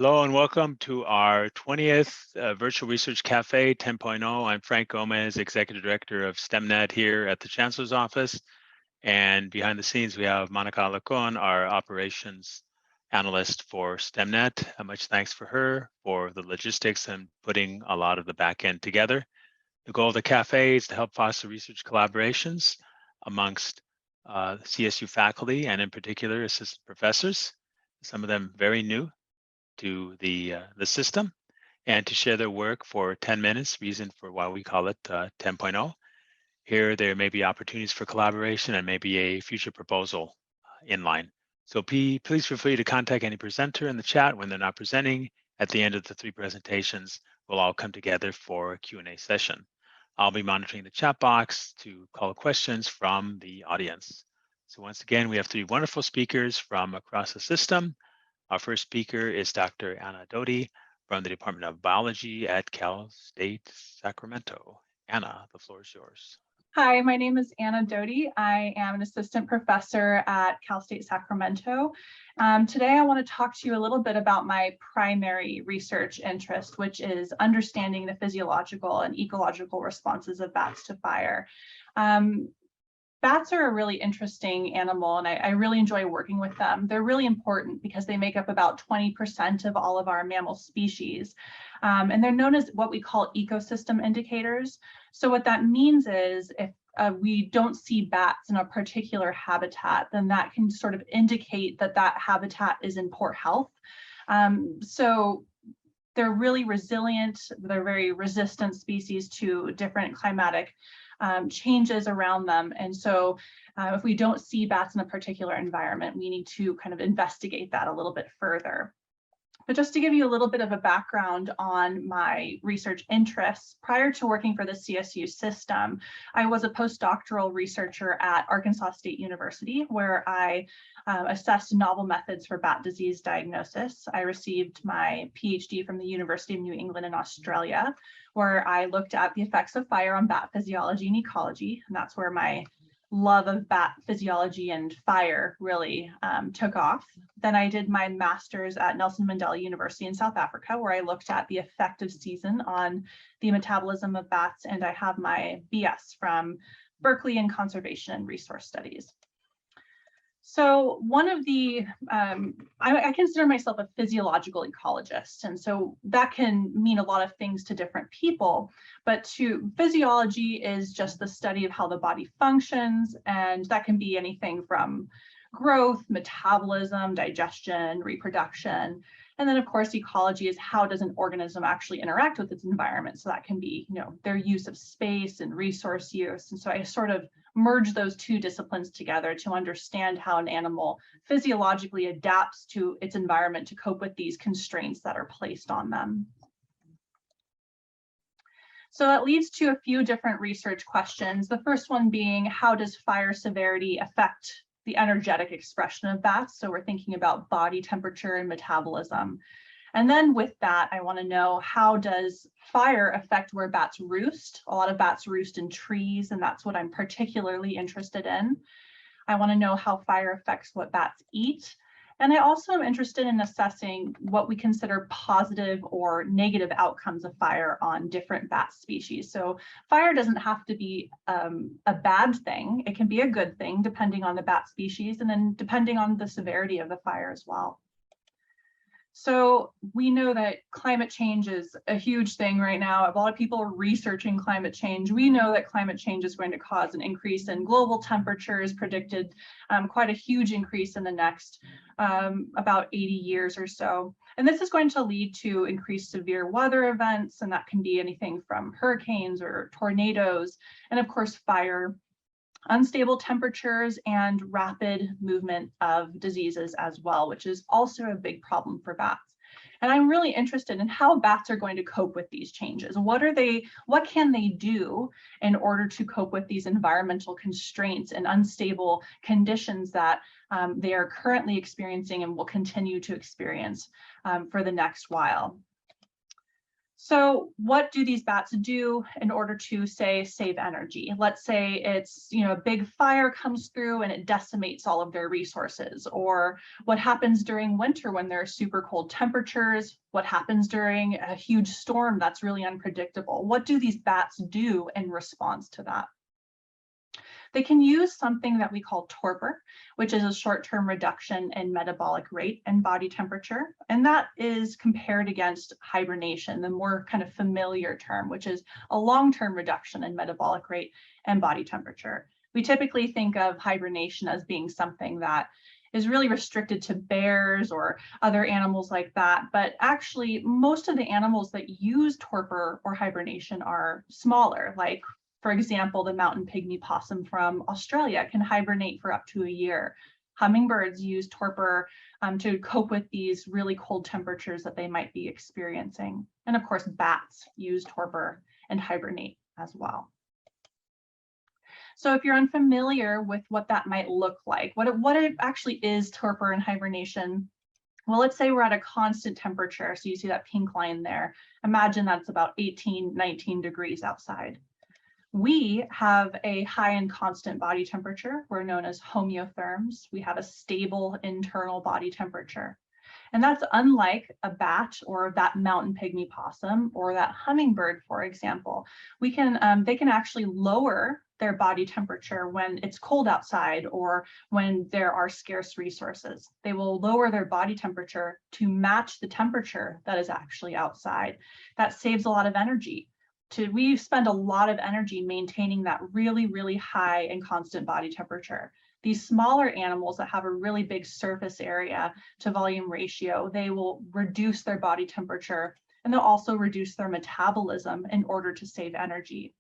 Hello and welcome to our 20th Virtual Research Cafe 10.0. I'm Frank Gomez, Executive Director of STEMnet here at the Chancellor's Office. And behind the scenes, we have Monica Alacon, our Operations Analyst for STEMnet. Much thanks for her for the logistics and putting a lot of the back end together. The goal of the cafe is to help foster research collaborations amongst CSU faculty and in particular assistant professors, some of them very new to the system, and to share their work for 10 minutes, reason for why we call it 10.0. Here, there may be opportunities for collaboration and maybe a future proposal in line. So please feel free to contact any presenter in the chat when they're not presenting. At the end of the 3 presentations, we'll all come together for a Q&A session. I'll be monitoring the chat box to call questions from the audience. So once again, we have 3 wonderful speakers from across the system. Our first speaker is Dr. Anna Doty from the Department of Biology at Cal State Sacramento. Anna, the floor is yours. Hi, my name is Anna Doty. I am an assistant professor at Cal State Sacramento. Today, I want to talk to you a little bit about my primary research interest, which is understanding the physiological and ecological responses of bats to fire. Bats are a really interesting animal, and I really enjoy working with them. They're really important because they make up about 20% of all of our mammal species. And they're known as what we call ecosystem indicators. So what that means is if we don't see bats in a particular habitat, then that can sort of indicate that that habitat is in poor health. So they're really resilient. They're very resistant species to different climatic changes around them. And so if we don't see bats in a particular environment, we need to kind of investigate that a little bit further. But just to give you a little bit of a background on my research interests, prior to working for the CSU system, I was a postdoctoral researcher at Arkansas State University, where I assessed novel methods for bat disease diagnosis. I received my PhD from the University of New England in Australia, where I looked at the effects of fire on bat physiology and ecology, and that's where my love of bat physiology and fire really took off. Then I did my master's at Nelson Mandela University in South Africa, where I looked at the effect of season on the metabolism of bats, and I have my BS from Berkeley in Conservation and Resource Studies. So one of the, I consider myself a physiological ecologist, and so that can mean a lot of things to different people, but physiology is just the study of how the body functions, and that can be anything from growth, metabolism, digestion, reproduction. And then of course, ecology is how does an organism actually interact with its environment? So that can be, their use of space and resource use. And so I sort of merge those 2 disciplines together to understand how an animal physiologically adapts to its environment to cope with these constraints that are placed on them. So that leads to a few different research questions. The first one being, how does fire severity affect the energetic expression of bats? So we're thinking about body temperature and metabolism. And then with that, I want to know, how does fire affect where bats roost? A lot of bats roost in trees, and that's what I'm particularly interested in. I want to know how fire affects what bats eat. And I also am interested in assessing what we consider positive or negative outcomes of fire on different bat species. So fire doesn't have to be a bad thing. It can be a good thing depending on the bat species and then depending on the severity of the fire as well. So we know that climate change is a huge thing right now. A lot of people are researching climate change. We know that climate change is going to cause an increase in global temperatures, predicted quite a huge increase in the next about 80 years or so. And this is going to lead to increased severe weather events, and that can be anything from hurricanes or tornadoes, and of course fire, unstable temperatures, and rapid movement of diseases as well, which is also a big problem for bats. And I'm really interested in how bats are going to cope with these changes. What can they do in order to cope with these environmental constraints and unstable conditions that they are currently experiencing and will continue to experience for the next while? So what do these bats do in order to, say, save energy? Let's say it's, a big fire comes through and it decimates all of their resources. Or what happens during winter when there are super cold temperatures? What happens during a huge storm that's really unpredictable? What do these bats do in response to that? They can use something that we call torpor, which is a short-term reduction in metabolic rate and body temperature. And that is compared against hibernation, the more kind of familiar term, which is a long-term reduction in metabolic rate and body temperature. We typically think of hibernation as being something that is really restricted to bears or other animals like that. But actually, most of the animals that use torpor or hibernation are smaller, like, for example, the mountain pygmy possum from Australia can hibernate for up to a year. Hummingbirds use torpor to cope with these really cold temperatures that they might be experiencing. And of course, bats use torpor and hibernate as well. So if you're unfamiliar with what that might look like, what it actually is torpor and hibernation, well, let's say we're at a constant temperature. So you see that pink line there. Imagine that's about 18, 19 degrees outside. We have a high and constant body temperature. We're known as homeotherms. We have a stable internal body temperature. And that's unlike a bat or that mountain pygmy possum or that hummingbird, for example. They can actually lower their body temperature when it's cold outside or when there are scarce resources. They will lower their body temperature to match the temperature that is actually outside. That saves a lot of energy. We spend a lot of energy maintaining that really, really high and constant body temperature. These smaller animals that have a really big surface area to volume ratio, they will reduce their body temperature and they'll also reduce their metabolism in order to save energy.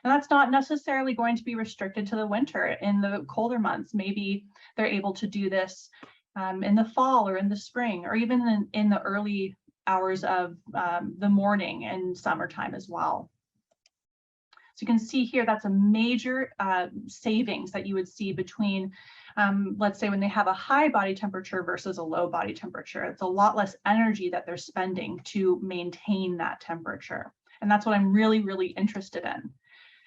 And that's not necessarily going to be restricted to the winter. In the colder months, maybe they're able to do this in the fall or in the spring, or even in the early hours of the morning in summertime as well. So you can see here, that's a major savings that you would see between, let's say, when they have a high body temperature versus a low body temperature. It's a lot less energy that they're spending to maintain that temperature. And that's what I'm really, really interested in.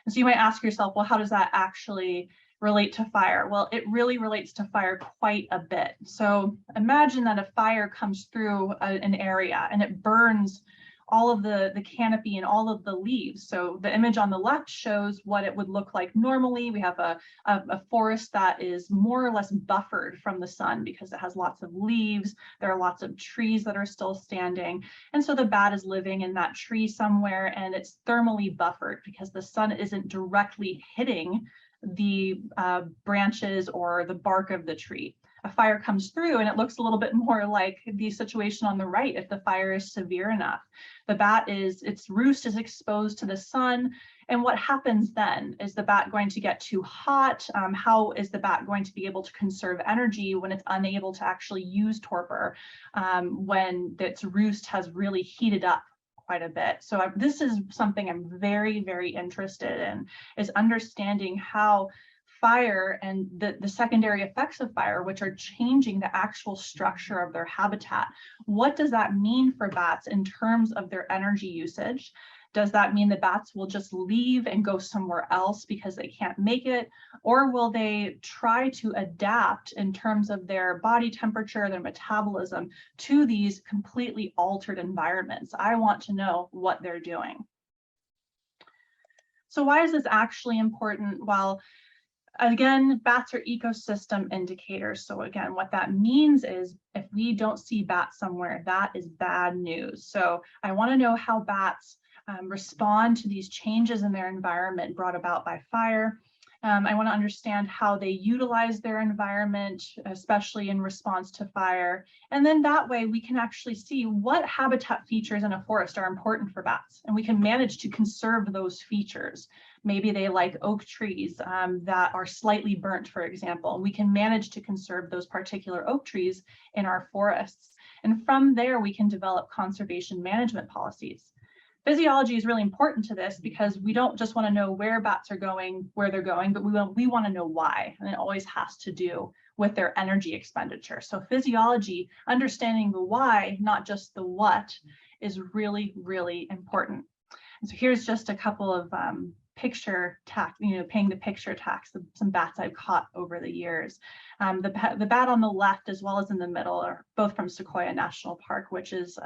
And so you might ask yourself, well, how does that actually relate to fire? Well, it really relates to fire quite a bit. So imagine that a fire comes through an area and it burns all of the canopy and all of the leaves. So the image on the left shows what it would look like normally. We have a forest that is more or less buffered from the sun because it has lots of leaves. There are lots of trees that are still standing. And so the bat is living in that tree somewhere and it's thermally buffered because the sun isn't directly hitting the branches or the bark of the tree. A fire comes through and it looks a little bit more like the situation on the right if the fire is severe enough. The bat its roost is exposed to the sun. And what happens then? Is the bat going to get too hot? How is the bat going to be able to conserve energy when it's unable to actually use torpor when its roost has really heated up quite a bit? So this is something I'm very, very interested in, is understanding how fire and the secondary effects of fire, which are changing the actual structure of their habitat. What does that mean for bats in terms of their energy usage? Does that mean the bats will just leave and go somewhere else because they can't make it? Or will they try to adapt in terms of their body temperature, their metabolism to these completely altered environments? I want to know what they're doing. So why is this actually important? Well, again, bats are ecosystem indicators. So again, what that means is if we don't see bats somewhere, that is bad news. So I want to know how bats respond to these changes in their environment brought about by fire. I want to understand how they utilize their environment, especially in response to fire. And then that way we can actually see what habitat features in a forest are important for bats. And we can manage to conserve those features. Maybe they like oak trees that are slightly burnt, for example. And we can manage to conserve those particular oak trees in our forests. And from there, we can develop conservation management policies. Physiology is really important to this because we don't just want to know where bats are going, where they're going, but we want to know why. And it always has to do with their energy expenditure. So physiology, understanding the why, not just the what, is really, really important. And so here's just a couple of picture tax, paying the picture tax, some bats I've caught over the years. The bat on the left as well as in the middle are both from Sequoia National Park, which is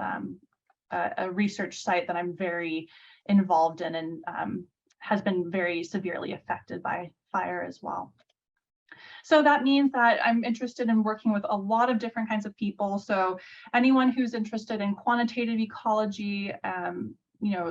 a research site that I'm very involved in and has been very severely affected by fire as well. So that means that I'm interested in working with a lot of different kinds of people. So anyone who's interested in quantitative ecology,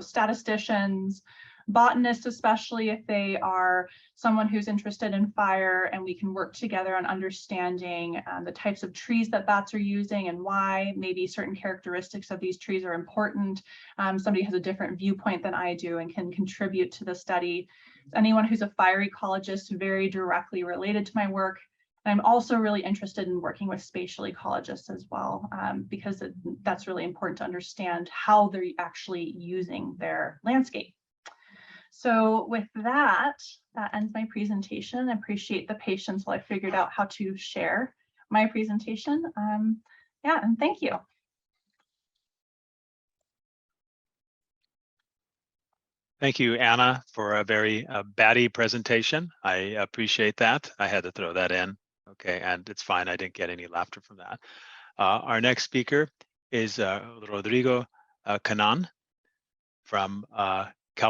statisticians, botanists, especially if they are someone who's interested in fire, and we can work together on understanding the types of trees that bats are using and why maybe certain characteristics of these trees are important. Somebody has a different viewpoint than I do and can contribute to the study. Anyone who's a fire ecologist, very directly related to my work. And I'm also really interested in working with spatial ecologists as well, because that's really important to understand how they're actually using their landscape. So with that ends my presentation. I appreciate the patience while I figured out how to share my presentation. Yeah, and thank you. Thank you, Anna, for a very batty presentation. I appreciate that. I had to throw that in. Okay, and it's fine. I didn't get any laughter from that. Our next speaker is Rodrigo Canaan from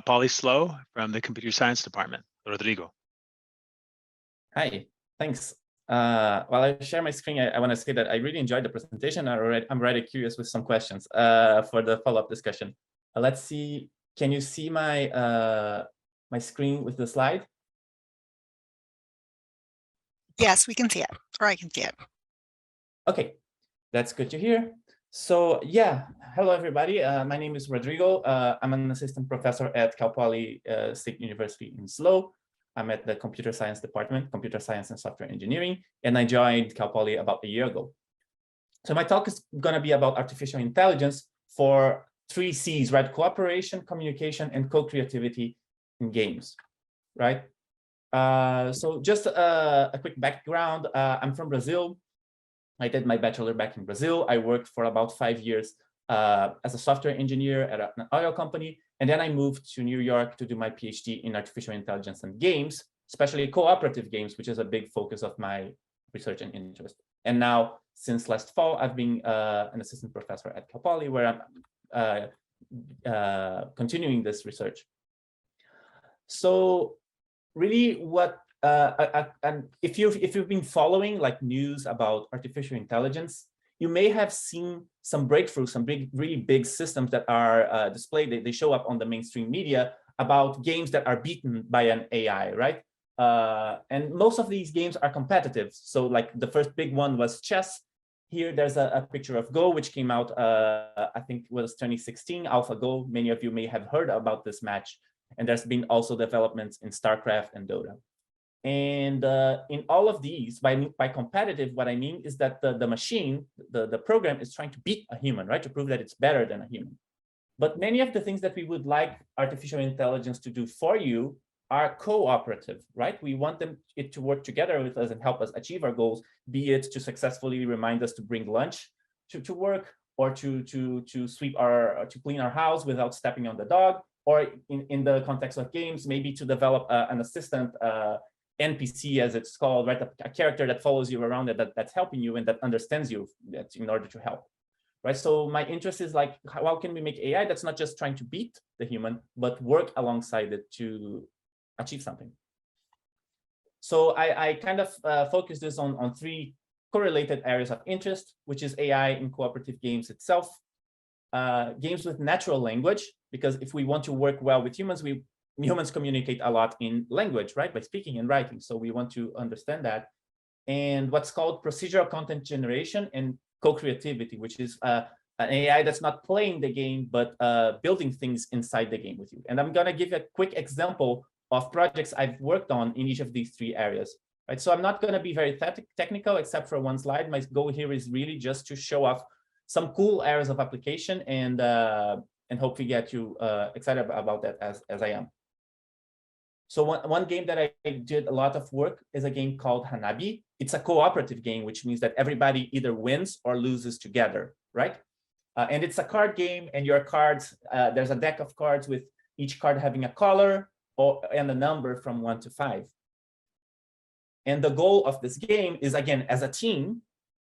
Poly SLO from the Computer Science Department. Rodrigo. Hi, thanks. While I share my screen, I want to say that I really enjoyed the presentation. I'm already curious with some questions for the follow-up discussion. Let's see. Can you see my my screen with the slide? Yes, we can see it, or I can see it. Okay, that's good to hear. So yeah, hello everybody. My name is Rodrigo. I'm an assistant professor at Cal Poly State University in SLO. I'm at the Computer Science Department, Computer Science and Software Engineering, and I joined Cal Poly about a year ago. So my talk is going to be about artificial intelligence for 3 C's, right? Cooperation, communication, and co-creativity in games, right? So just a quick background. I'm from Brazil. I did my bachelor back in Brazil. I worked for about 5 years as a software engineer at an oil company. And then I moved to New York to do my PhD in artificial intelligence and games, especially cooperative games, which is a big focus of my research and interest. And now, since last fall, I've been an assistant professor at Cal Poly, where I'm continuing this research. So really what, if you've been following like news about artificial intelligence, you may have seen some breakthroughs, some really big systems that are displayed. They show up on the mainstream media about games that are beaten by an AI, right? And most of these games are competitive. So like the first big one was chess. Here, there's a picture of Go, which came out, I think it was 2016, AlphaGo. Many of you may have heard about this match. And there's been also developments in StarCraft and Dota. And in all of these, by competitive, what I mean is that the machine, the program is trying to beat a human, right? To prove that it's better than a human. But many of the things that we would like artificial intelligence to do for you are cooperative, right? We want it to work together with us and help us achieve our goals, be it to successfully remind us to bring lunch to work, or to clean our house without stepping on the dog, or in the context of games, maybe to develop an assistant NPC, as it's called, right? A character that follows you around, that's helping you and that understands you, that's in order to help, right? So my interest is like, how can we make AI that's not just trying to beat the human, but work alongside it to achieve something? So I kind of focus this on 3 correlated areas of interest, which is AI in cooperative games itself, games with natural language, because if we want to work well with humans, humans communicate a lot in language, right? By speaking and writing. So we want to understand that. And what's called procedural content generation and co-creativity, which is an AI that's not playing the game, but building things inside the game with you. And I'm going to give you a quick example of projects I've worked on in each of these 3 areas, right? So I'm not going to be very technical, except for one slide. My goal here is really just to show off some cool areas of application and hopefully get you excited about that as I am. So one game that I did a lot of work is a game called Hanabi. It's a cooperative game, which means that everybody either wins or loses together, right? And it's a card game, and your cards, there's a deck of cards with each card having a color and a number from 1 to 5. And the goal of this game is, again, as a team,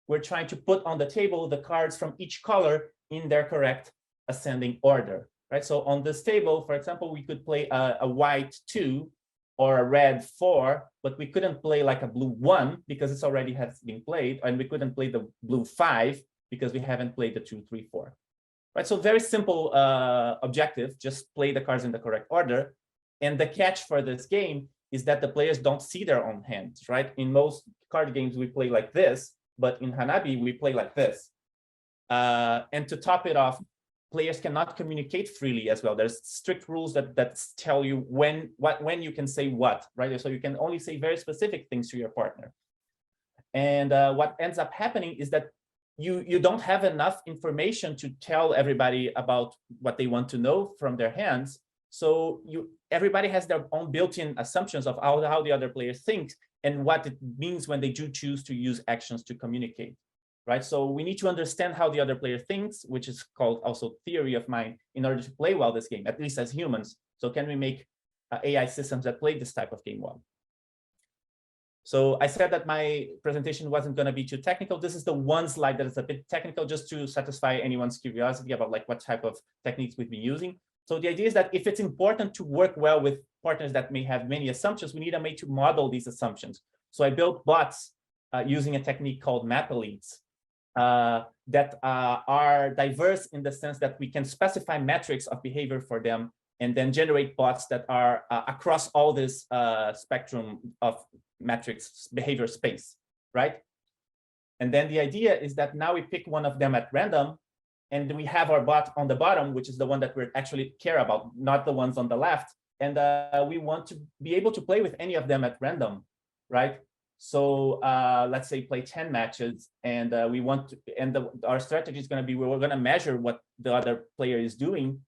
we're trying to put on the table the cards from each color in their correct ascending order, right? So on this table, for example, we could play a white 2 or a red 4, but we couldn't play like a blue 1 because it's already has been played, and we couldn't play the blue 5 because we haven't played the 2, 3, 4. Right, so very simple objective, just play the cards in the correct order. And the catch for this game is that the players don't see their own hands, right? In most card games, we play like this, but in Hanabi, we play like this. And to top it off, players cannot communicate freely as well. There's strict rules that tell you when you can say what, right? So you can only say very specific things to your partner. And what ends up happening is that you don't have enough information to tell everybody about what they want to know from their hands. So everybody has their own built-in assumptions of how the other player thinks and what it means when they do choose to use actions to communicate, right? So we need to understand how the other player thinks, which is called also theory of mind, in order to play well this game, at least as humans. So can we make AI systems that play this type of game well? So I said that my presentation wasn't going to be too technical. This is the one slide that is a bit technical, just to satisfy anyone's curiosity about like what type of techniques we've been using. So the idea is that if it's important to work well with partners that may have many assumptions, we need a way to model these assumptions. So I built bots using a technique called map elites that are diverse in the sense that we can specify metrics of behavior for them and then generate bots that are across all this spectrum of metrics behavior space, right? And then the idea is that now we pick one of them at random, and we have our bot on the bottom, which is the one that we actually care about, not the ones on the left. And we want to be able to play with any of them at random, right? So let's say play 10 matches, and we want to, and our strategy is going to be, we're going to measure what the other player is doing,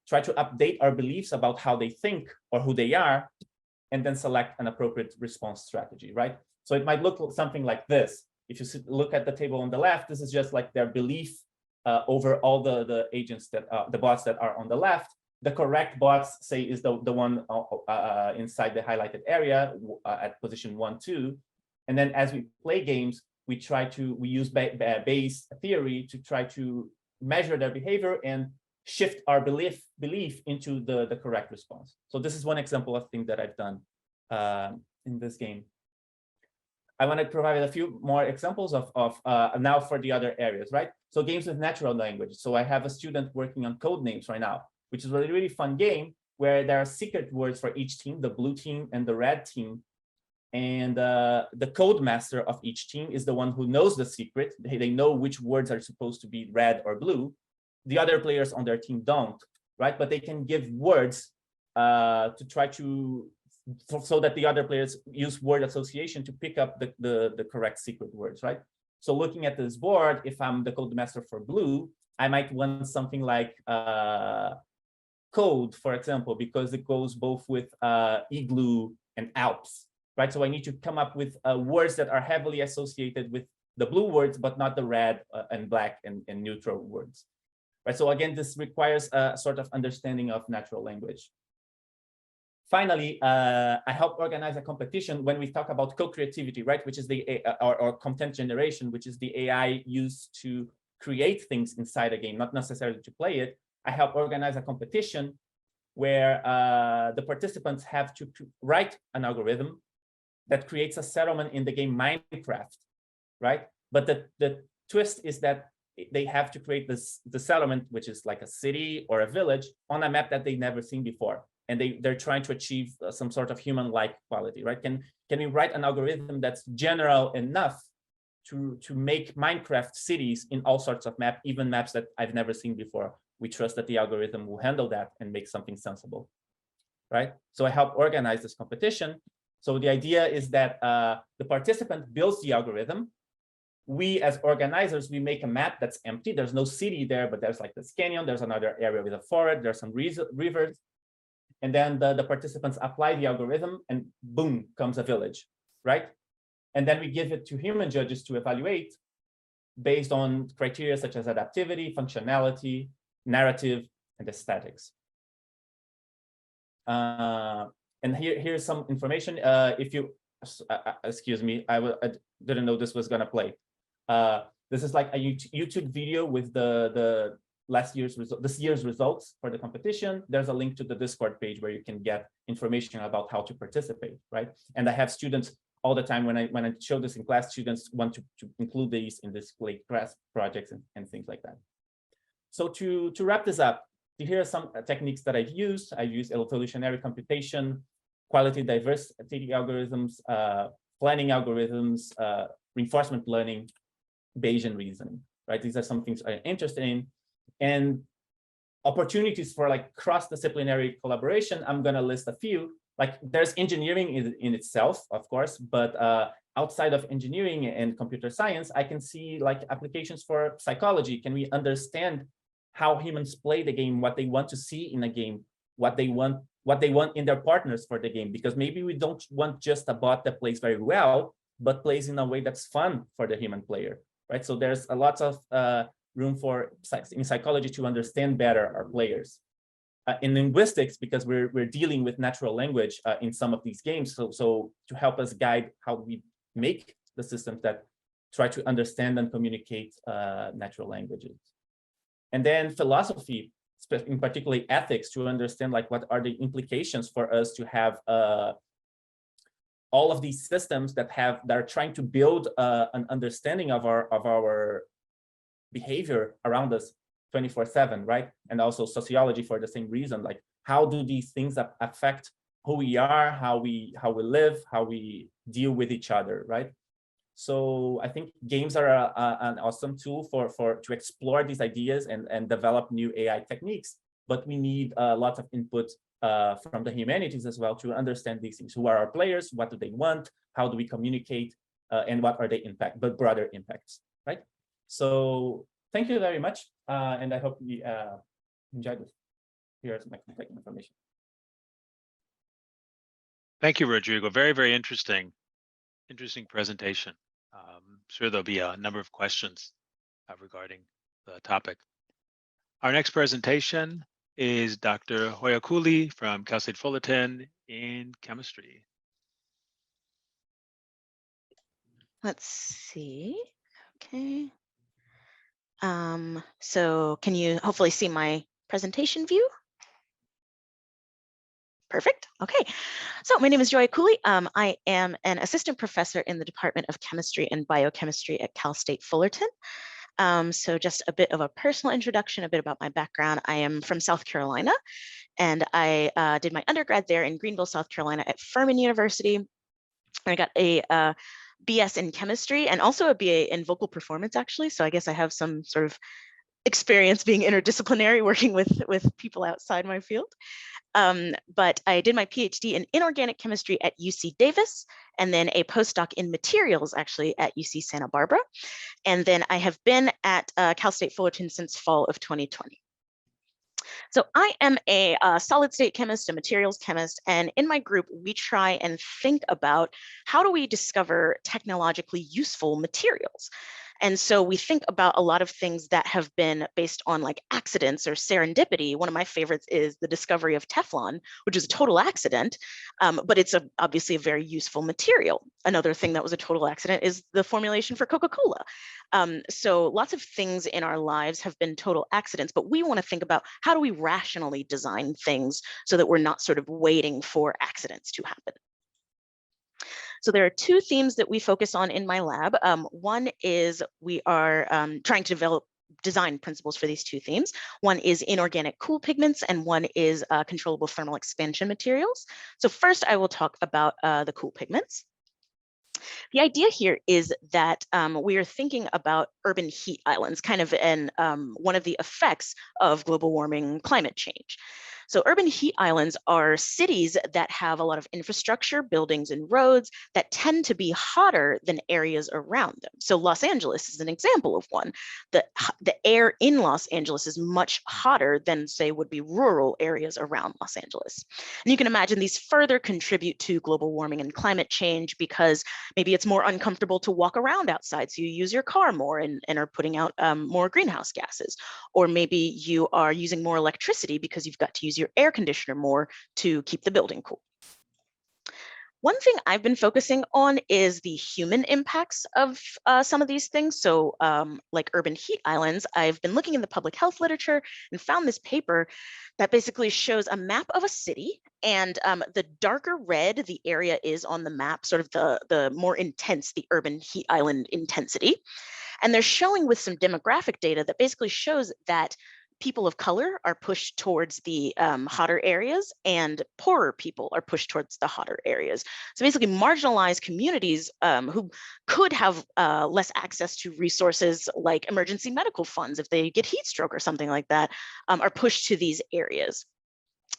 try to update our beliefs about how they think or who they are, and then select an appropriate response strategy, right? So it might look something like this. If you look at the table on the left, this is just like their belief over all the agents that the bots that are on the left. The correct bots, say, is the one inside the highlighted area at position 1, 2. And then as we play games, we use Bayes theory to try to measure their behavior and shift our belief into the correct response. So this is one example of things that I've done in this game. I want to provide a few more examples of now for the other areas, right? So games with natural language. So I have a student working on code names right now, which is a really fun game where there are secret words for each team, the blue team and the red team. And the code master of each team is the one who knows the secret. They know which words are supposed to be red or blue. The other players on their team don't, right? But they can give words to try to, so that the other players use word association to pick up the correct secret words, right? So looking at this board, if I'm the code master for blue, I might want something like code, for example, because it goes both with igloo and Alps, right? So I need to come up with words that are heavily associated with the blue words, but not the red and black and neutral words. Right. So again, this requires a sort of understanding of natural language. Finally, I help organize a competition when we talk about co-creativity, right? Which is the or content generation, which is the AI used to create things inside a game, not necessarily to play it. I help organize a competition where the participants have to write an algorithm that creates a settlement in the game Minecraft, right? But the twist is that they have to create the settlement, which is like a city or a village, on a map that they've never seen before. And they're trying to achieve some sort of human-like quality, right? Can we write an algorithm that's general enough to make Minecraft cities in all sorts of maps, even maps that I've never seen before? We trust that the algorithm will handle that and make something sensible, right? So I help organize this competition. So the idea is that the participant builds the algorithm. We as organizers, we make a map that's empty. There's no city there, but there's like this canyon. There's another area with a forest. There's some rivers. And then the participants apply the algorithm and boom, comes a village, right? And then we give it to human judges to evaluate. based on criteria such as adaptivity, functionality, narrative, and aesthetics. And here's some information. If you, excuse me, I didn't know this was gonna play. This is like a YouTube video with the this year's results for the competition. There's a link to the Discord page where you can get information about how to participate, right? And I have students all the time when I show this in class, students want to include these in this class projects and things like that. So to wrap this up, here are some techniques that I've used. I've used evolutionary computation, quality diversity algorithms, planning algorithms, reinforcement learning, Bayesian reasoning, right? These are some things I'm interested in. And opportunities for like cross-disciplinary collaboration, I'm gonna list a few. Like there's engineering in itself, of course, but outside of engineering and computer science, I can see like applications for psychology. Can we understand how humans play the game, what they want to see in a game, what they want in their partners for the game? Because maybe we don't want just a bot that plays very well, but plays in a way that's fun for the human player, right? So there's a lot of room for in psychology to understand better our players. In linguistics, because we're dealing with natural language in some of these games, so to help us guide how we make the systems that try to understand and communicate natural languages. And then philosophy, in particular ethics, to understand like what are the implications for us to have all of these systems that are trying to build an understanding of our behavior around us 24/7, right? And also sociology for the same reason. Like, how do these things affect who we are, how we live, how we deal with each other, right? So I think games are an awesome tool to explore these ideas and develop new AI techniques. But we need lots of input from the humanities as well to understand these things. Who are our players? What do they want? How do we communicate? And what are the broader impacts, right? So thank you very much. And I hope you enjoyed this. Here's my contact information. Thank you, Rodrigo. Very, very interesting presentation. Sure there'll be a number of questions regarding the topic. Our next presentation is Dr. Joya Cooley from Cal State Fullerton in chemistry. Let's see. Okay. So can you hopefully see my presentation view? Perfect. Okay. So my name is Joya Cooley. I am an assistant professor in the Department of Chemistry and Biochemistry at Cal State Fullerton. So just a bit of a personal introduction, a bit about my background. I am from South Carolina, and I did my undergrad there in Greenville, South Carolina at Furman University. I got a BS in chemistry and also a BA in vocal performance, actually. So I guess I have some sort of experience being interdisciplinary, working with people outside my field. But I did my PhD in inorganic chemistry at UC Davis, and then a postdoc in materials actually at UC Santa Barbara. And then I have been at Cal State Fullerton since fall of 2020. So I am a solid state chemist, a materials chemist, and in my group, we try and think about how do we discover technologically useful materials. And so we think about a lot of things that have been based on like accidents or serendipity. One of my favorites is the discovery of Teflon, which is a total accident, but it's obviously a very useful material. Another thing that was a total accident is the formulation for Coca-Cola. So lots of things in our lives have been total accidents, but we want to think about how do we rationally design things so that we're not sort of waiting for accidents to happen. So there are two themes that we focus on in my lab. One is we are trying to design principles for these two themes. One is inorganic cool pigments, and one is controllable thermal expansion materials. So first I will talk about the cool pigments. The idea here is that we are thinking about urban heat islands, kind of one of the effects of global warming climate change. So urban heat islands are cities that have a lot of infrastructure, buildings and roads that tend to be hotter than areas around them. So Los Angeles is an example of one. The air in Los Angeles is much hotter than, say, would be rural areas around Los Angeles. And you can imagine these further contribute to global warming and climate change because maybe it's more uncomfortable to walk around outside, so you use your car more and are putting out more greenhouse gases. Or maybe you are using more electricity because you've got to use your air conditioner more to keep the building cool. One thing I've been focusing on is the human impacts of some of these things. So like urban heat islands, I've been looking in the public health literature and found this paper that basically shows a map of a city, and the darker red the area is on the map, sort of the more intense the urban heat island intensity. And they're showing with some demographic data that basically shows that people of color are pushed towards the hotter areas and poorer people are pushed towards the hotter areas. So basically marginalized communities who could have less access to resources like emergency medical funds if they get heat stroke or something like that, are pushed to these areas.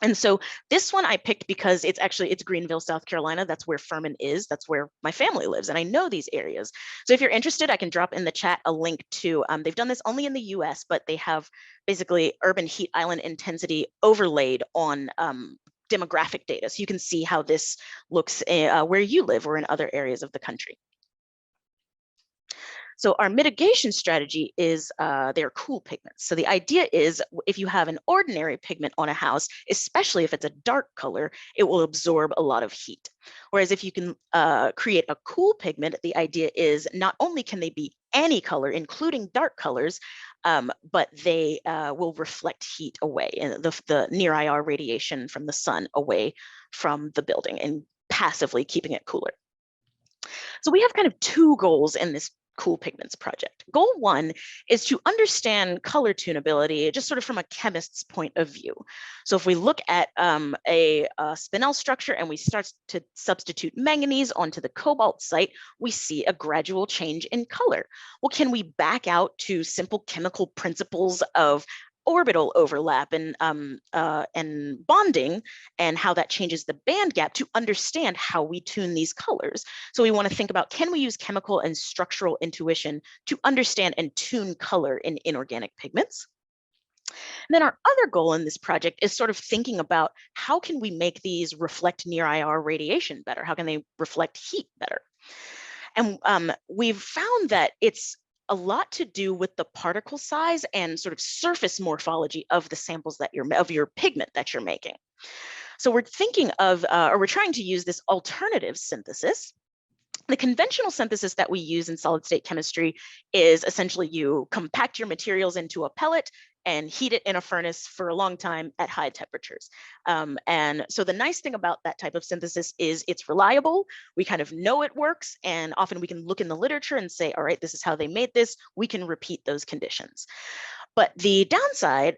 And so this one I picked because it's Greenville, South Carolina. That's where Furman is. That's where my family lives. And I know these areas. So if you're interested, I can drop in the chat a link to, they've done this only in the US, but they have basically urban heat island intensity overlaid on demographic data. So you can see how this looks where you live or in other areas of the country. So our mitigation strategy is they're cool pigments. So the idea is if you have an ordinary pigment on a house, especially if it's a dark color, it will absorb a lot of heat. Whereas if you can create a cool pigment, the idea is not only can they be any color, including dark colors, but they will reflect heat away, and the near IR radiation from the sun away from the building and passively keeping it cooler. So we have kind of two goals in this Cool Pigments project. Goal one is to understand color tunability just sort of from a chemist's point of view. So if we look at a spinel structure and we start to substitute manganese onto the cobalt site, we see a gradual change in color. Well, can we back out to simple chemical principles of orbital overlap and bonding and how that changes the band gap to understand how we tune these colors? So we want to think about, can we use chemical and structural intuition to understand and tune color in inorganic pigments? And then our other goal in this project is sort of thinking about how can we make these reflect near IR radiation better? How can they reflect heat better? And we've found that it's a lot to do with the particle size and sort of surface morphology of the samples that of your pigment that you're making. So we're thinking of, or we're trying to use this alternative synthesis. The conventional synthesis that we use in solid state chemistry is essentially you compact your materials into a pellet and heat it in a furnace for a long time at high temperatures. And so the nice thing about that type of synthesis is it's reliable. We kind of know it works, and often we can look in the literature and say, all right, this is how they made this. We can repeat those conditions. But the downside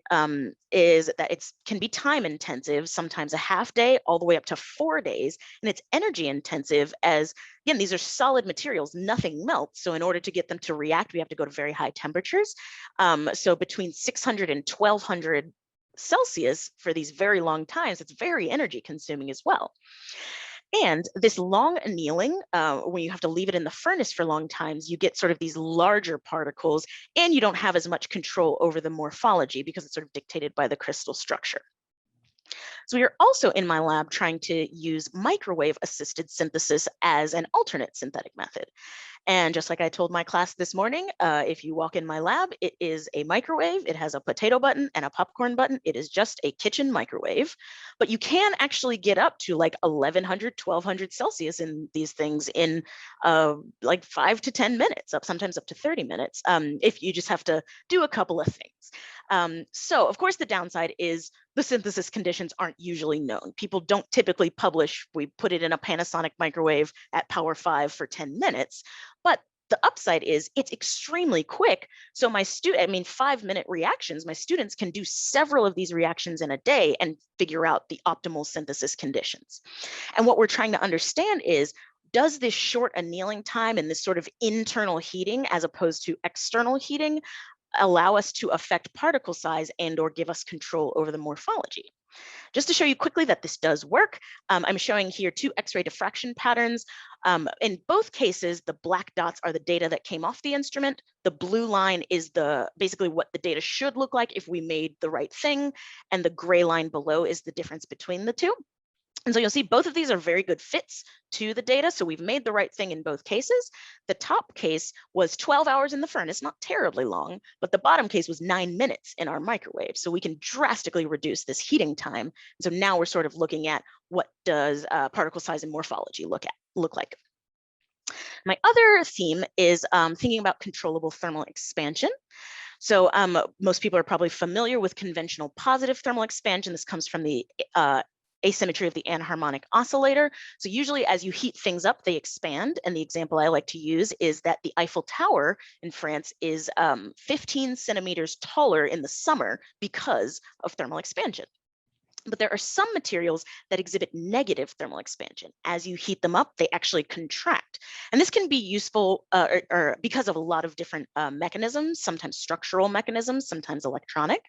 is that it can be time intensive, sometimes a half day, all the way up to 4 days. And it's energy intensive as, again, these are solid materials, nothing melts. So in order to get them to react, we have to go to very high temperatures. So between 600 and 1200 Celsius for these very long times, it's very energy consuming as well. And this long annealing, when you have to leave it in the furnace for long times, you get sort of these larger particles, and you don't have as much control over the morphology because it's sort of dictated by the crystal structure. So we are also in my lab trying to use microwave assisted synthesis as an alternate synthetic method. And just like I told my class this morning, if you walk in my lab, it is a microwave. It has a potato button and a popcorn button. It is just a kitchen microwave, but you can actually get up to like 1100, 1200 Celsius in these things in like 5 to 10 minutes, sometimes up to 30 minutes, if you just have to do a couple of things. So of course, the downside is the synthesis conditions aren't usually known. People don't typically publish, we put it in a Panasonic microwave at power 5 for 10 minutes. But the upside is it's extremely quick. So my 5-minute reactions, my students can do several of these reactions in a day and figure out the optimal synthesis conditions. And what we're trying to understand is, does this short annealing time and this sort of internal heating as opposed to external heating allow us to affect particle size and or give us control over the morphology? Just to show you quickly that this does work, I'm showing here 2 X-ray diffraction patterns. In both cases, the black dots are the data that came off the instrument. The blue line is basically what the data should look like if we made the right thing, and the gray line below is the difference between the two. And so you'll see both of these are very good fits to the data. So we've made the right thing in both cases. The top case was 12 hours in the furnace, not terribly long, but the bottom case was 9 minutes in our microwave. So we can drastically reduce this heating time. So now we're sort of looking at what does particle size and morphology look like. My other theme is thinking about controllable thermal expansion. So most people are probably familiar with conventional positive thermal expansion. This comes from the asymmetry of the anharmonic oscillator. So usually as you heat things up, they expand. And the example I like to use is that the Eiffel Tower in France is 15 centimeters taller in the summer because of thermal expansion. But there are some materials that exhibit negative thermal expansion. As you heat them up, they actually contract. And this can be useful or because of a lot of different mechanisms, sometimes structural mechanisms, sometimes electronic.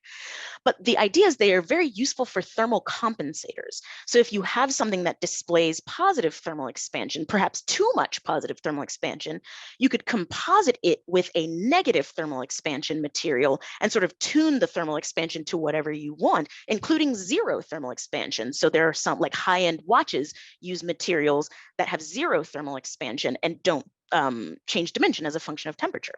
But the idea is they are very useful for thermal compensators. So if you have something that displays positive thermal expansion, perhaps too much positive thermal expansion, you could composite it with a negative thermal expansion material and sort of tune the thermal expansion to whatever you want, including zero thermal expansion. So there are some like high-end watches use materials that have zero thermal expansion and don't change dimension as a function of temperature.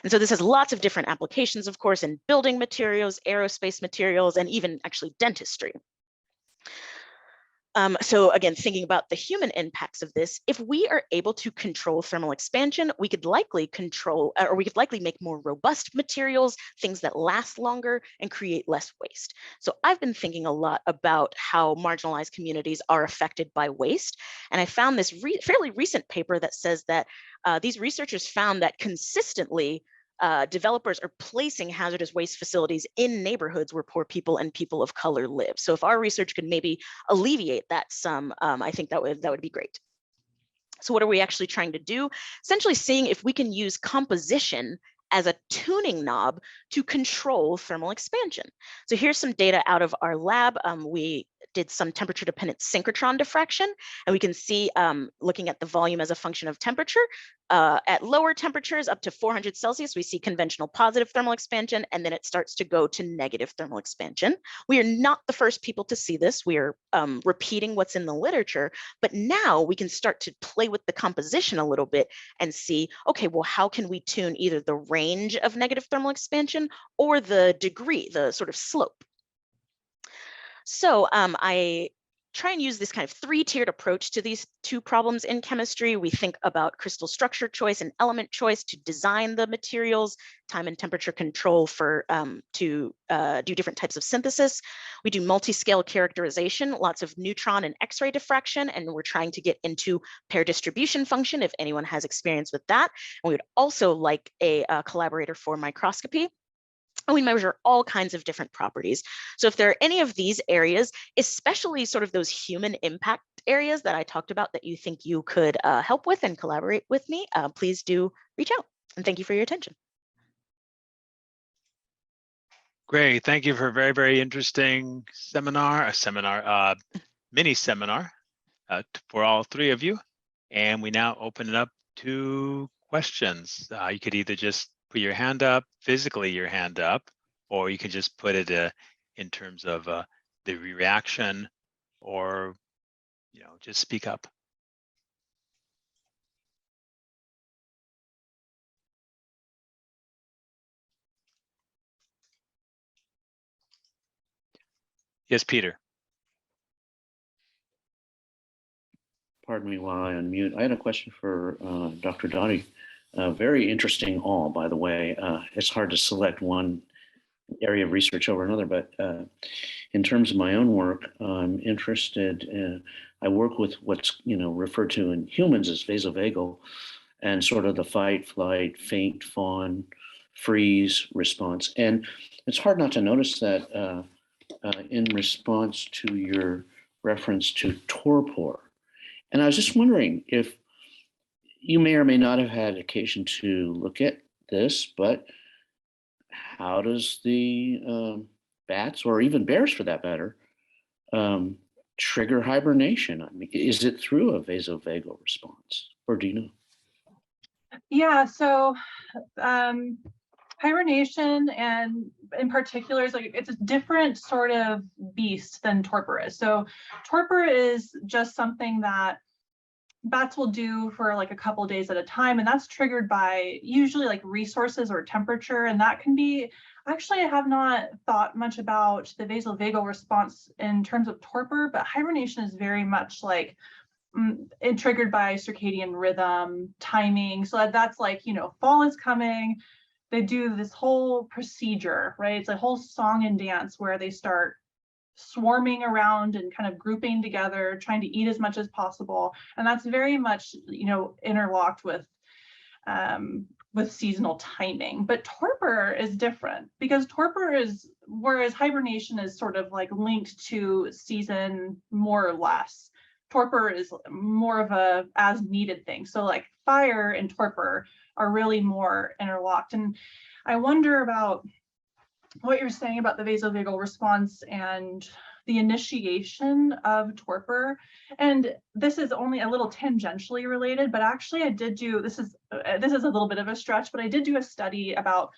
And so this has lots of different applications, of course, in building materials, aerospace materials, and even actually dentistry. So again, thinking about the human impacts of this, if we are able to control thermal expansion, we could likely control, or we could likely make more robust materials, things that last longer and create less waste. So I've been thinking a lot about how marginalized communities are affected by waste. And I found this fairly recent paper that says that these researchers found that consistently developers are placing hazardous waste facilities in neighborhoods where poor people and people of color live. So if our research could maybe alleviate that some, I think that would be great. So what are we actually trying to do? Essentially seeing if we can use composition as a tuning knob to control thermal expansion. So here's some data out of our lab. We did some temperature dependent synchrotron diffraction, and we can see looking at the volume as a function of temperature, at lower temperatures up to 400 Celsius, we see conventional positive thermal expansion, and then it starts to go to negative thermal expansion. We are not the first people to see this. We are repeating what's in the literature, but now we can start to play with the composition a little bit and see, okay, well, how can we tune either the range of negative thermal expansion or the degree, the sort of slope? So I try and use this kind of three-tiered approach to these two problems in chemistry. We think about crystal structure choice and element choice to design the materials, time and temperature control for to do different types of synthesis. We do multi-scale characterization, lots of neutron and X-ray diffraction, and we're trying to get into pair distribution function if anyone has experience with that. And we would also like a collaborator for microscopy. And we measure all kinds of different properties. So if there are any of these areas, especially sort of those human impact areas that I talked about that you think you could help with and collaborate with me, please do reach out. And thank you for your attention. Great, thank you for a very, very interesting mini seminar for all three of you. And we now open it up to questions. You could either just put your hand up, physically your hand up, or you can just put it in terms of the reaction, or just speak up. Yes, Peter. Pardon me while I unmute. I had a question for Dr. Doty. Very interesting all, by the way. It's hard to select one area of research over another, but in terms of my own work, I'm interested in, I work with what's referred to in humans as vasovagal and sort of the fight, flight, faint, fawn, freeze response. And it's hard not to notice that in response to your reference to torpor. And I was just wondering if you may or may not have had occasion to look at this, but how does the bats, or even bears for that matter, trigger hibernation? I mean, is it through a vasovagal response, or do you know? Yeah, so hibernation, and in particular, is like, it's a different sort of beast than torpor is. So torpor is just something that bats will do for like a couple days at a time, and that's triggered by usually like resources or temperature, and that can be, actually I have not thought much about the vasovagal response in terms of torpor, but hibernation is very much like triggered by circadian rhythm, timing. So that's like, you know, fall is coming, they do this whole procedure, right? It's a whole song and dance where they start swarming around and kind of grouping together, trying to eat as much as possible. And that's very much, you know, interlocked with seasonal timing. But torpor is different, because torpor is, whereas hibernation is sort of like linked to season more or less, torpor is more of a as needed thing. So like fire and torpor are really more interlocked. And I wonder about what you're saying about the vasovagal response and the initiation of torpor. And this is only a little tangentially related, but actually I did do, this is a little bit of a stretch, but I did do a study about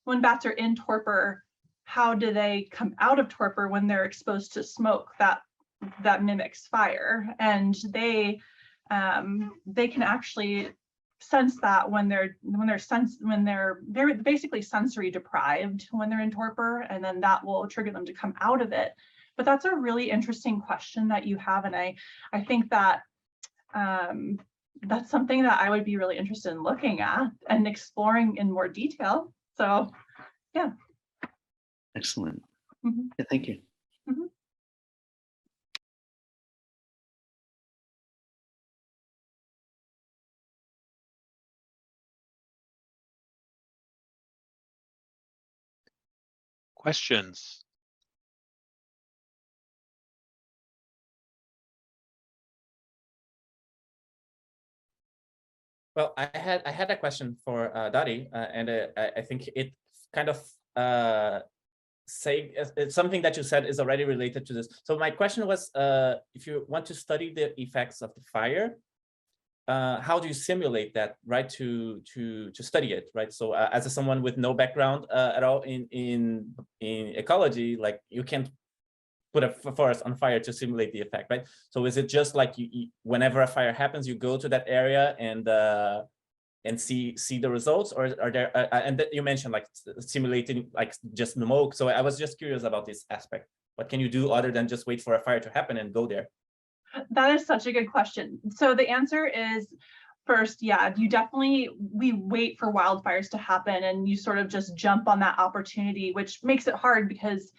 when bats are in torpor, how do they come out of torpor when they're exposed to smoke that mimics fire. And they can actually sense that when they're basically sensory deprived when they're in torpor, and then that will trigger them to come out of it. But that's a really interesting question that you have, and I think that that's something that I would be really interested in looking at and exploring in more detail. So yeah. Excellent. Mm-hmm. Yeah, thank you. Mm-hmm. Questions? Well, I had a question for Doty, and I think it kind of it's something that you said is already related to this. So my question was, if you want to study the effects of the fire, how do you simulate that, right? To study it, right? So as someone with no background at all in ecology, like you can't put a forest on fire to simulate the effect, right? So is it just like you whenever a fire happens, you go to that area and see the results, or are there and that you mentioned like simulating like just smoke? So I was just curious about this aspect. What can you do other than just wait for a fire to happen and go there? That is such a good question. So the answer is, first, yeah, we wait for wildfires to happen, and you sort of just jump on that opportunity, which makes it hard because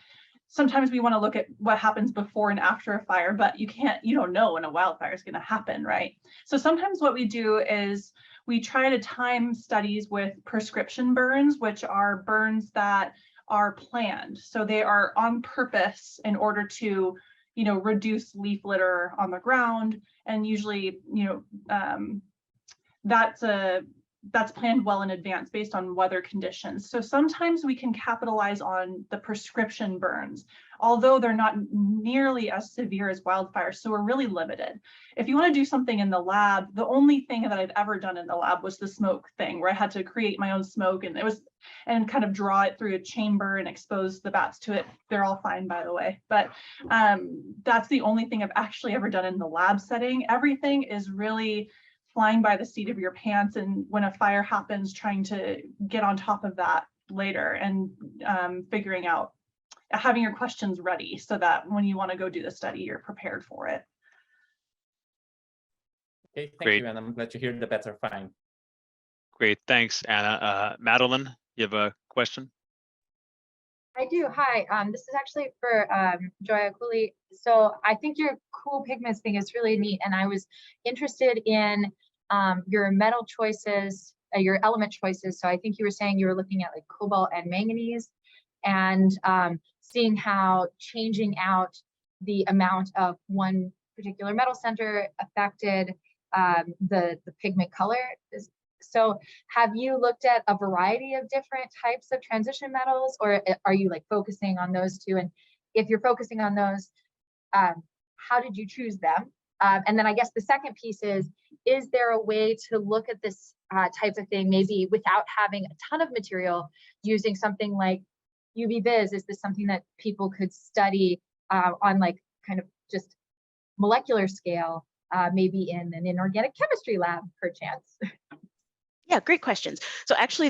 sometimes we want to look at what happens before and after a fire, but you don't know when a wildfire is going to happen, right? So sometimes what we do is we try to time studies with prescription burns, which are burns that are planned. So they are on purpose in order to, you know, reduce leaf litter on the ground. And usually, you know, that's planned well in advance based on weather conditions. So sometimes we can capitalize on the prescription burns, although they're not nearly as severe as wildfires. So we're really limited. If you want to do something in the lab, the only thing that I've ever done in the lab was the smoke thing, where I had to create my own smoke and kind of draw it through a chamber and expose the bats to it. They're all fine, by the way. But that's the only thing I've actually ever done in the lab setting. Everything is really flying by the seat of your pants, and when a fire happens, trying to get on top of that later, and figuring out, having your questions ready so that when you want to go do the study, you're prepared for it. Okay, thank Great. you, and I'm glad to hear the bats are fine. Great, thanks, Anna. Madeline, you have a question? I do. Hi, this is actually for Joya Cooley. So I think your cool pigments thing is really neat, and I was interested in your metal choices, your element choices. So I think you were saying you were looking at like cobalt and manganese, and seeing how changing out the amount of one particular metal center affected the pigment color. So have you looked at a variety of different types of transition metals, or are you like focusing on those two? And if you're focusing on those, how did you choose them? And then I guess the second piece is there a way to look at this type of thing, maybe without having a ton of material, using something like UV vis? Is this something that people could study on like kind of just molecular scale, maybe in an inorganic chemistry lab, perchance? Yeah, great questions. So actually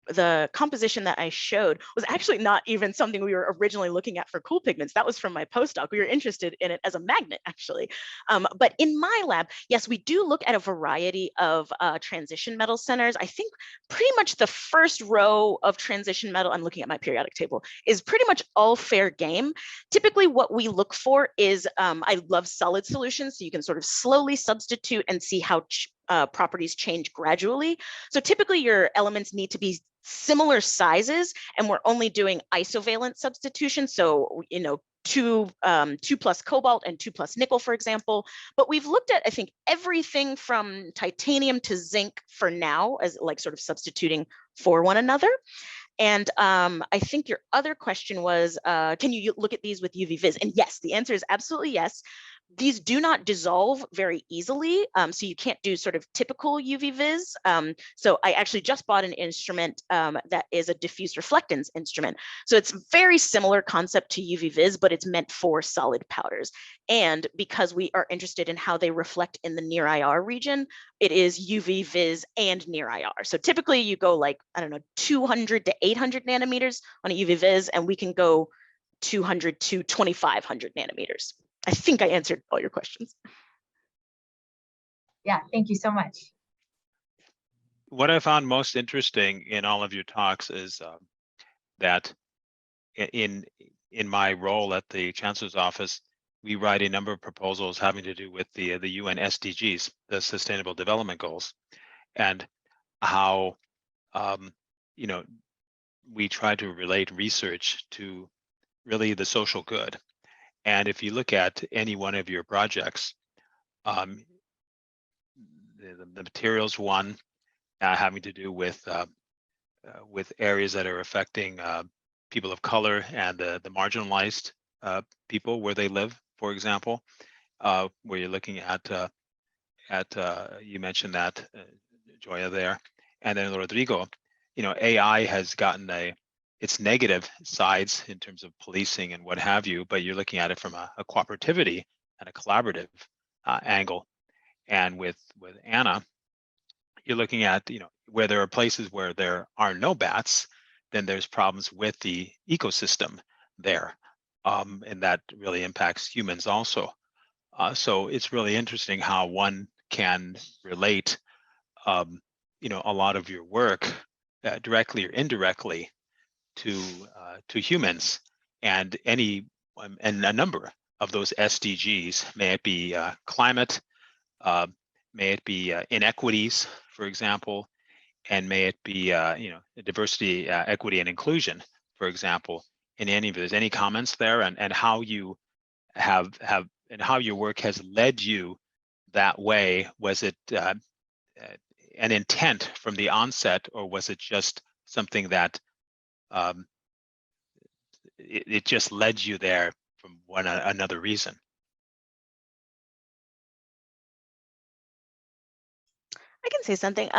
the composition that I showed was actually not even something we were originally looking at for cool pigments. That was from my postdoc. We were interested in it as a magnet, actually. But in my lab, yes, we do look at a variety of transition metal centers. I think pretty much the first row of transition metal, I'm looking at my periodic table, is pretty much all fair game. Typically what we look for is, I love solid solutions, so you can sort of slowly substitute and see how properties change gradually. So typically your elements need to be similar sizes, and we're only doing isovalent substitution. So, you know, 2 plus cobalt and 2 plus nickel, for example. But we've looked at, I think, everything from titanium to zinc for now, as like sort of substituting for one another. And I think your other question was, can you look at these with UV vis? And yes, the answer is absolutely yes. These do not dissolve very easily, so you can't do sort of typical UV vis. So I actually just bought an instrument that is a diffuse reflectance instrument. So it's very similar concept to UV vis, but it's meant for solid powders. And because we are interested in how they reflect in the near IR region, it is UV vis and near IR. So typically you go like, I don't know, 200 to 800 nanometers on a UV vis, and we can go 200 to 2500 nanometers. I think I answered all your questions. Yeah, thank you so much. What I found most interesting in all of your talks is that in my role at the Chancellor's Office, we write a number of proposals having to do with the UN SDGs, the Sustainable Development Goals, and how you know, we try to relate research to really the social good. And if you look at any one of your projects, the materials one having to do with areas that are affecting people of color and the marginalized people where they live, for example, where you're looking at you mentioned that Joya there, and then Rodrigo, you know, AI has gotten its negative sides in terms of policing and what have you, but you're looking at it from a cooperativity and a collaborative angle. And with Anna, you're looking at, you know, where there are places where there are no bats, then there's problems with the ecosystem there, and that really impacts humans also. So it's really interesting how one can relate, you know, a lot of your work directly or indirectly to humans, and and a number of those SDGs, may it be climate, may it be inequities, for example, and may it be you know, diversity, equity, and inclusion, for example. In any of those, any comments there, and how you have and how your work has led you that way? Was it an intent from the onset, or was it just something that it just led you there from another reason? I can say something.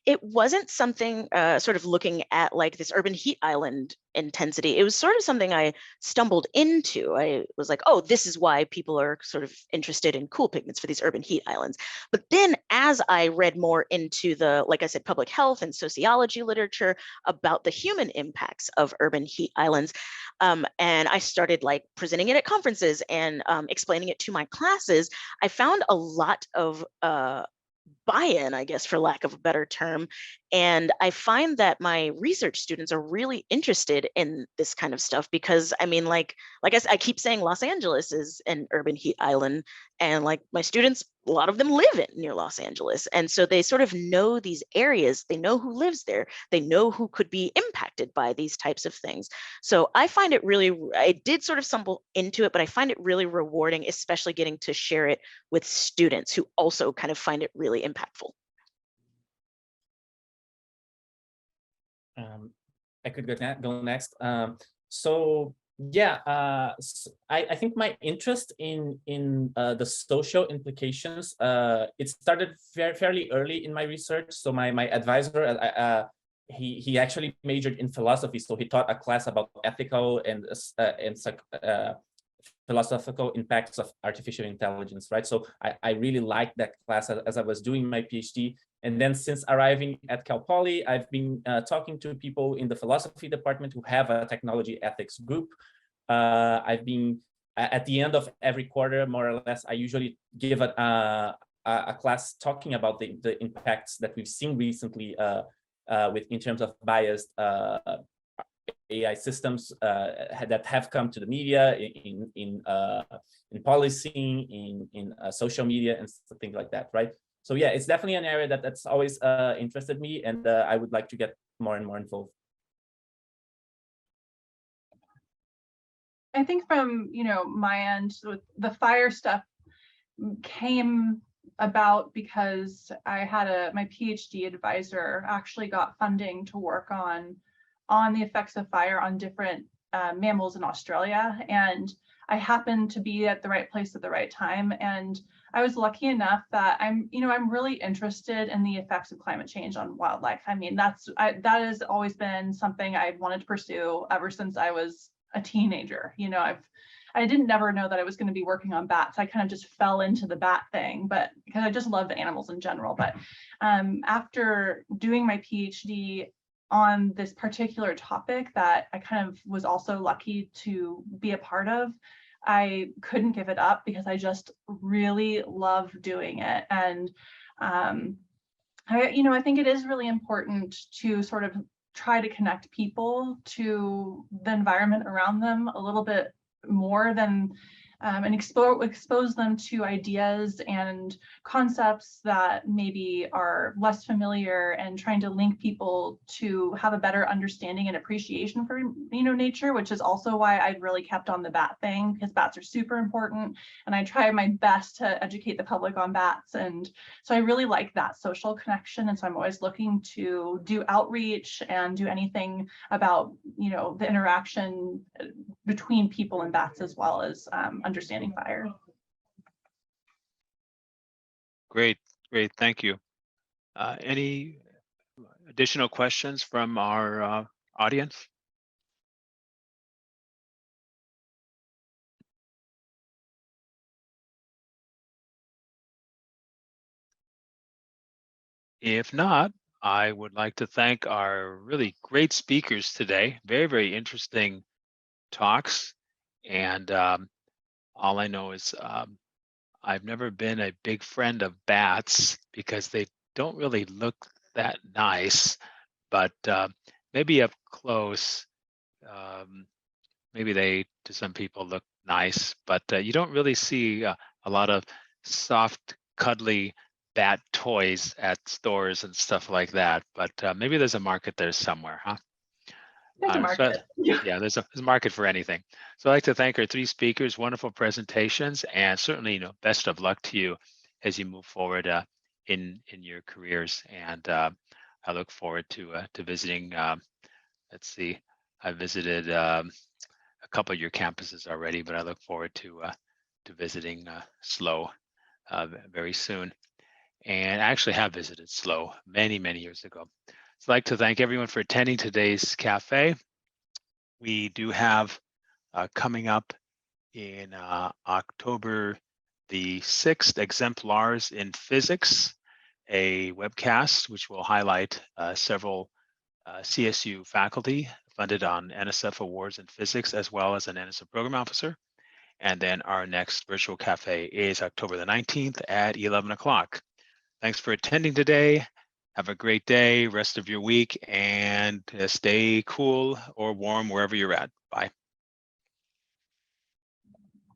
It wasn't something sort of looking at like this urban heat island intensity. It was sort of something I stumbled into. I was like, oh, this is why people are sort of interested in cool pigments for these urban heat islands. But then as I read more into the, like I said, public health and sociology literature about the human impacts of urban heat islands, and I started like presenting it at conferences and explaining it to my classes, I found a lot of buy-in, I guess, for lack of a better term. And I find that my research students are really interested in this kind of stuff because, I mean, like I keep saying Los Angeles is an urban heat island, and like my students, a lot of them live near Los Angeles. And so they sort of know these areas, they know who lives there, they know who could be impacted by these types of things. So I find it really, I did sort of stumble into it, but I find it really rewarding, especially getting to share it with students who also kind of find it really impactful. I could go next. So Yeah, I think my interest in the social implications, it started fairly early in my research. So my advisor, he actually majored in philosophy, so he taught a class about ethical and philosophical impacts of artificial intelligence, right? So I really liked that class as I was doing my PhD. And then since arriving at Cal Poly, I've been talking to people in the philosophy department who have a technology ethics group. I've been, at the end of every quarter, more or less, I usually give a class talking about the impacts that we've seen recently in terms of biased AI systems that have come to the media, in policy, in social media, and things like that, right? So yeah, it's definitely an area that's always interested me, and I would like to get more and more involved. I think from, my end, with the fire stuff came about because I had my PhD advisor actually got funding to work on the effects of fire on different mammals in Australia. And I happened to be at the right place at the right time. And I was lucky enough that I'm really interested in the effects of climate change on wildlife. I mean, that has always been something I've wanted to pursue ever since I was a teenager. I didn't never know that I was going to be working on bats. I kind of just fell into the bat thing, but because I just love the animals in general. But after doing my PhD on this particular topic that I kind of was also lucky to be a part of, I couldn't give it up because I just really love doing it. And I think it is really important to sort of try to connect people to the environment around them a little bit more than and expose them to ideas and concepts that maybe are less familiar, and trying to link people to have a better understanding and appreciation for nature, which is also why I really kept on the bat thing, because bats are super important and I try my best to educate the public on bats. And so I really like that social connection, and so I'm always looking to do outreach and do anything about the interaction between people and bats, as well as understanding fire. Great, thank you. Any additional questions from our audience? If not, I would like to thank our really great speakers today. Very, very interesting talks. And all I know is I've never been a big friend of bats because they don't really look that nice, but maybe up close, maybe they, to some people, look nice, but you don't really see a lot of soft, cuddly bat toys at stores and stuff like that. But maybe there's a market there somewhere, huh? There's a market. Yeah, there's a market for anything. So I'd like to thank our three speakers, wonderful presentations, and certainly, best of luck to you as you move forward in your careers. And I look forward to visiting. Let's see, I visited a couple of your campuses already, but I look forward to visiting SLO very soon. And I actually have visited SLO many, many years ago. So I'd like to thank everyone for attending today's cafe. We do have coming up in October the 6th, Exemplars in Physics, a webcast which will highlight several CSU faculty funded on NSF awards in physics, as well as an NSF program officer. And then our next virtual cafe is October the 19th at 11 o'clock. Thanks for attending today. Have a great day, rest of your week, and stay cool or warm wherever you're at. Bye.